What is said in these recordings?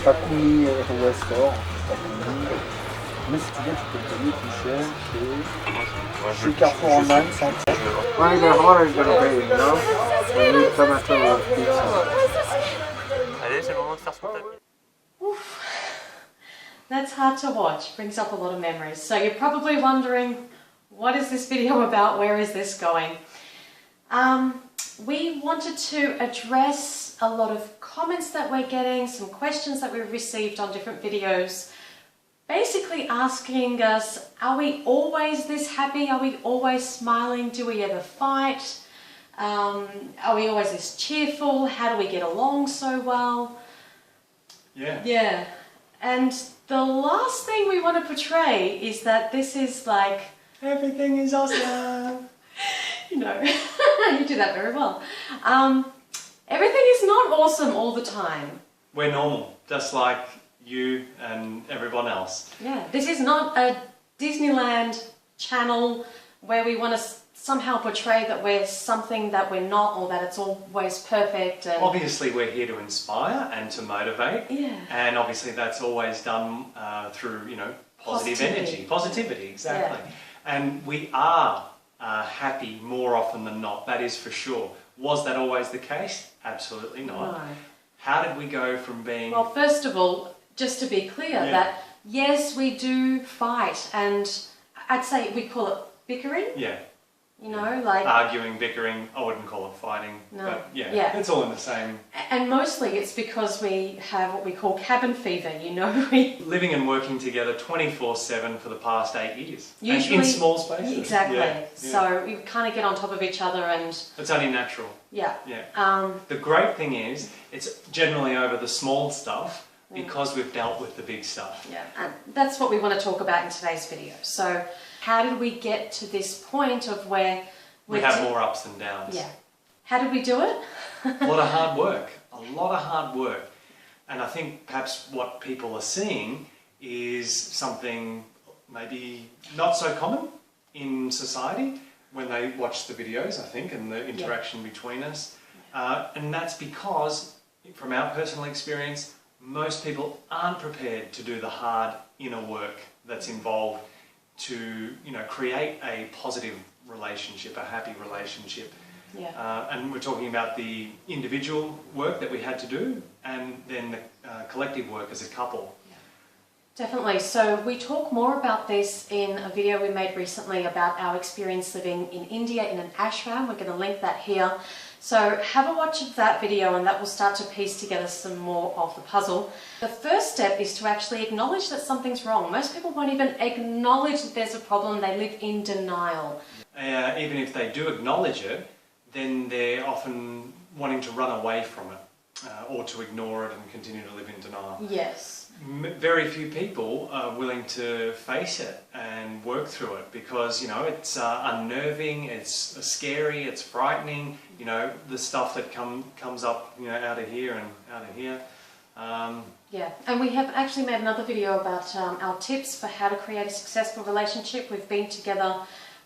Pas commis Westport, pas commis. Mais si tu viens, tu peux te payer plus cher chez Carrefour en Inde, sans Ouais, the horror is gonna be, you know? We need tomato pizza. Allez, c'est le moment de faire son tapis. Oof. That's hard to watch, brings up a lot of memories. So you're probably wondering, what is this video about? Where is this going? We wanted to address a lot of comments that we're getting, some questions that we've received on different videos, basically asking us, are we always this happy? Are we always smiling? Do we ever fight? Are we always this cheerful? How do we get along so well? Yeah. And the last thing we want to portray is that this is like, everything is awesome. You know, you do that very well. Everything is not awesome all the time. We're normal, just like you and everyone else. Yeah, this is not a Disneyland channel where we want to somehow portray that we're something that we're not, or that it's always perfect. And obviously we're here to inspire and to motivate. Yeah. And obviously that's always done through, you know, positivity, exactly. Yeah. And we are happy more often than not, that is for sure. Was that always the case? Absolutely not. No. How did we go from being... Well, first of all, just to be clear, that yes, we do fight, and I'd say we call it bickering. Yeah. You know, like... arguing, bickering, I wouldn't call it fighting. No. But yeah, it's all in the same... And mostly it's because we have what we call cabin fever, you know. Living and working together 24/7 for the past 8 years. Usually, and in small spaces. Exactly. Yeah. So we kind of get on top of each other and... It's only natural. Yeah. The great thing is, it's generally over the small stuff because we've dealt with the big stuff. Yeah, and that's what we want to talk about in today's video. So how did we get to this point of where we have more ups and downs? Yeah. How did we do it? A lot of hard work. A lot of hard work. And I think perhaps what people are seeing is something maybe not so common in society when they watch the videos, I think, and the interaction between us. And that's because, from our personal experience, most people aren't prepared to do the hard inner work that's involved to, you know, create a positive relationship, a happy relationship. Yeah. And we're talking about the individual work that we had to do, and then the collective work as a couple. Definitely. So we talk more about this in a video we made recently about our experience living in India in an ashram. We're going to link that here. So have a watch of that video and that will start to piece together some more of the puzzle. The first step is to actually acknowledge that something's wrong. Most people won't even acknowledge that there's a problem. They live in denial. Even if they do acknowledge it, then they're often wanting to run away from it or to ignore it and continue to live in denial. Yes. Very few people are willing to face it and work through it because, you know, it's unnerving, it's scary, it's frightening, you know, the stuff that comes up, you know, out of here and out of here. Yeah, and we have actually made another video about our tips for how to create a successful relationship. We've been together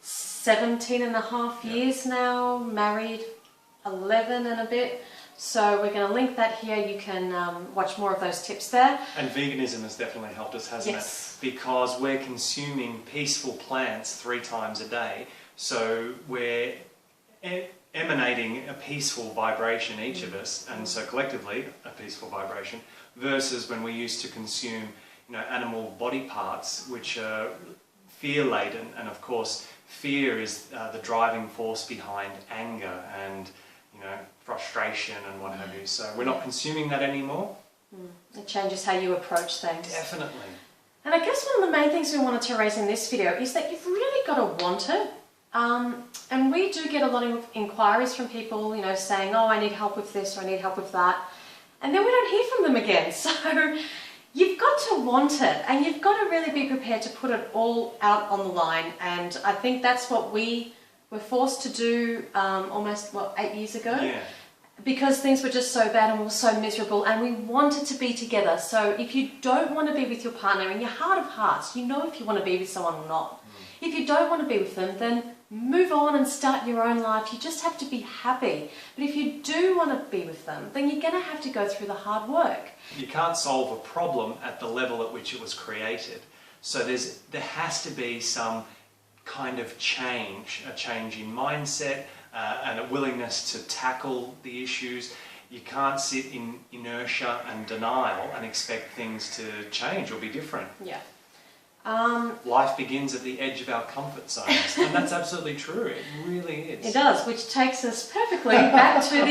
17 and a half years now, married 11 and a bit. So we're going to link that here. You can watch more of those tips there. And veganism has definitely helped us, hasn't it? Because we're consuming peaceful plants 3 times a day. So we're emanating a peaceful vibration, each of us, and so collectively a peaceful vibration, versus when we used to consume, you know, animal body parts, which are fear-laden. And of course, fear is the driving force behind anger and, you know, frustration and what have you. So we're not consuming that anymore. It changes how you approach things. Definitely. And I guess one of the main things we wanted to raise in this video is that you've really got to want it. And we do get a lot of inquiries from people, you know, saying, oh, I need help with this or I need help with that. And then we don't hear from them again. So you've got to want it and you've got to really be prepared to put it all out on the line. And I think that's what we were forced to do almost, 8 years ago? Yeah. Because things were just so bad and we were so miserable and we wanted to be together. So if you don't want to be with your partner, in your heart of hearts, you know if you want to be with someone or not. If you don't want to be with them, then move on and start your own life. You just have to be happy. But if you do want to be with them, then you're going to have to go through the hard work. You can't solve a problem at the level at which it was created. So there has to be some kind of change, a change in mindset, and a willingness to tackle the issues. You can't sit in inertia and denial and expect things to change or be different. Yeah. Life begins at the edge of our comfort zones, and that's absolutely true. It really is. It does, which takes us perfectly back to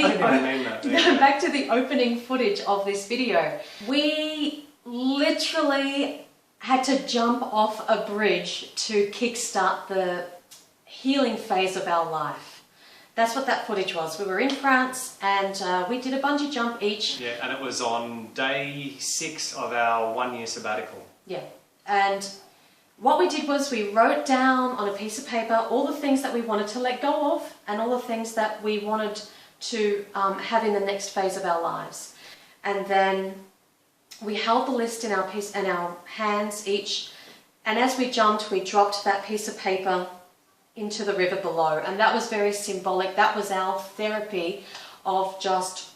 back to the opening footage of this video. We literally had to jump off a bridge to kickstart the healing phase of our life. That's what that footage was. We were in France and we did a bungee jump each. Yeah, and it was on day 6 of our 1-year sabbatical. Yeah, and what we did was we wrote down on a piece of paper all the things that we wanted to let go of and all the things that we wanted to have in the next phase of our lives. And then we held the list in our hands each, and as we jumped, we dropped that piece of paper into the river below, and that was very symbolic. That was our therapy of just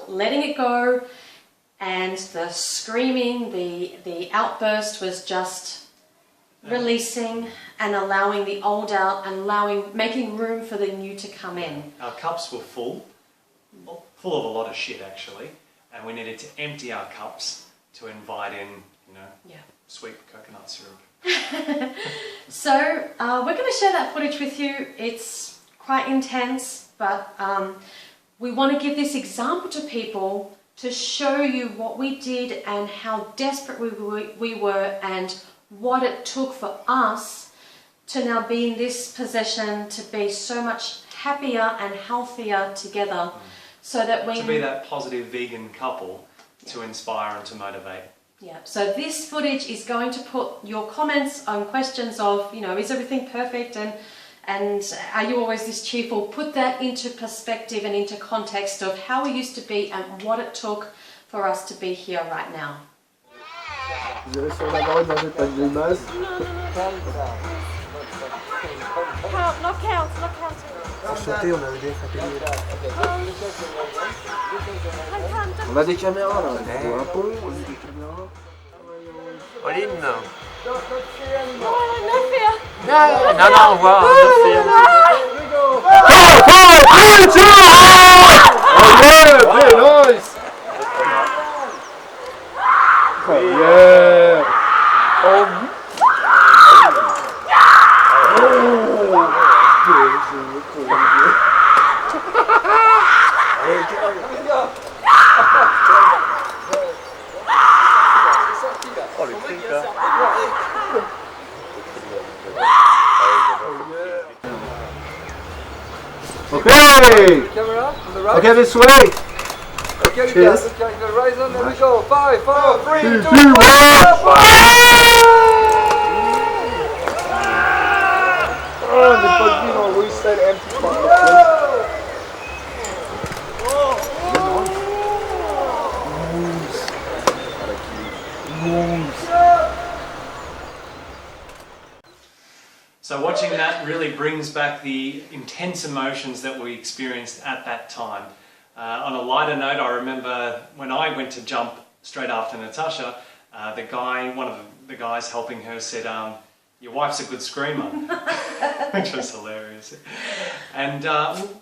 letting it go, and the screaming, the outburst was just releasing and allowing the old out and making room for the new to come in. Our cups were full of a lot of shit actually, and we needed to empty our cups to invite in, sweet coconut syrup. So we're going to share that footage with you. It's quite intense, but we want to give this example to people to show you what we did and how desperate we were and what it took for us to now be in this position, to be so much happier and healthier together, so that we... To be that positive vegan couple to inspire and to motivate. Yeah, so this footage is going to put your comments on questions of, is everything perfect and are you always this cheerful? Put that into perspective and into context of how we used to be and what it took for us to be here right now. Vous irez sur la droite dans l'état de grimace. Not count. Pour chanter, on avait des On a des caméras là, on a un pont, on a des caméras. Pauline. Non, on voit. Nice! Oh yeah! Okay! Camera on the right. Okay, this way! Okay, Cheers. look at the horizon, there we go. 5, 4, 3, 2, 1. Oh, j'ai pas dit dans le said empty spot. So watching that really brings back the intense emotions that we experienced at that time. On a lighter note, I remember when I went to jump straight after Natasha, one of the guys helping her said, "Your wife's a good screamer," which was hilarious. And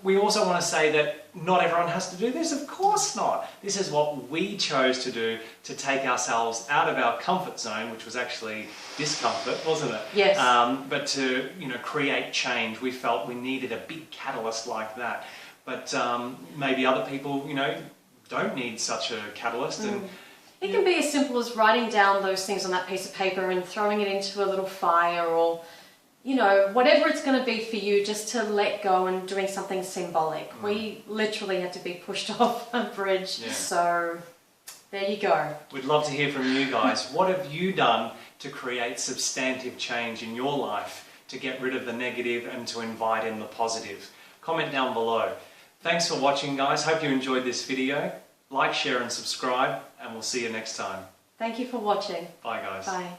we also want to say that not everyone has to do this. Of course not. This is what we chose to do to take ourselves out of our comfort zone, which was actually discomfort, wasn't it? Yes. But to create change, we felt we needed a big catalyst like that. But maybe other people, don't need such a catalyst. And it can be as simple as writing down those things on that piece of paper and throwing it into a little fire, or whatever it's going to be for you, just to let go and doing something symbolic. We literally had to be pushed off a bridge, so there you go. We'd love to hear from you guys. What have you done to create substantive change in your life, to get rid of the negative and to invite in the positive? Comment down below. Thanks for watching, guys. Hope you enjoyed this video. Like, share and subscribe, and we'll see you next time. Thank you for watching. Bye, guys. Bye.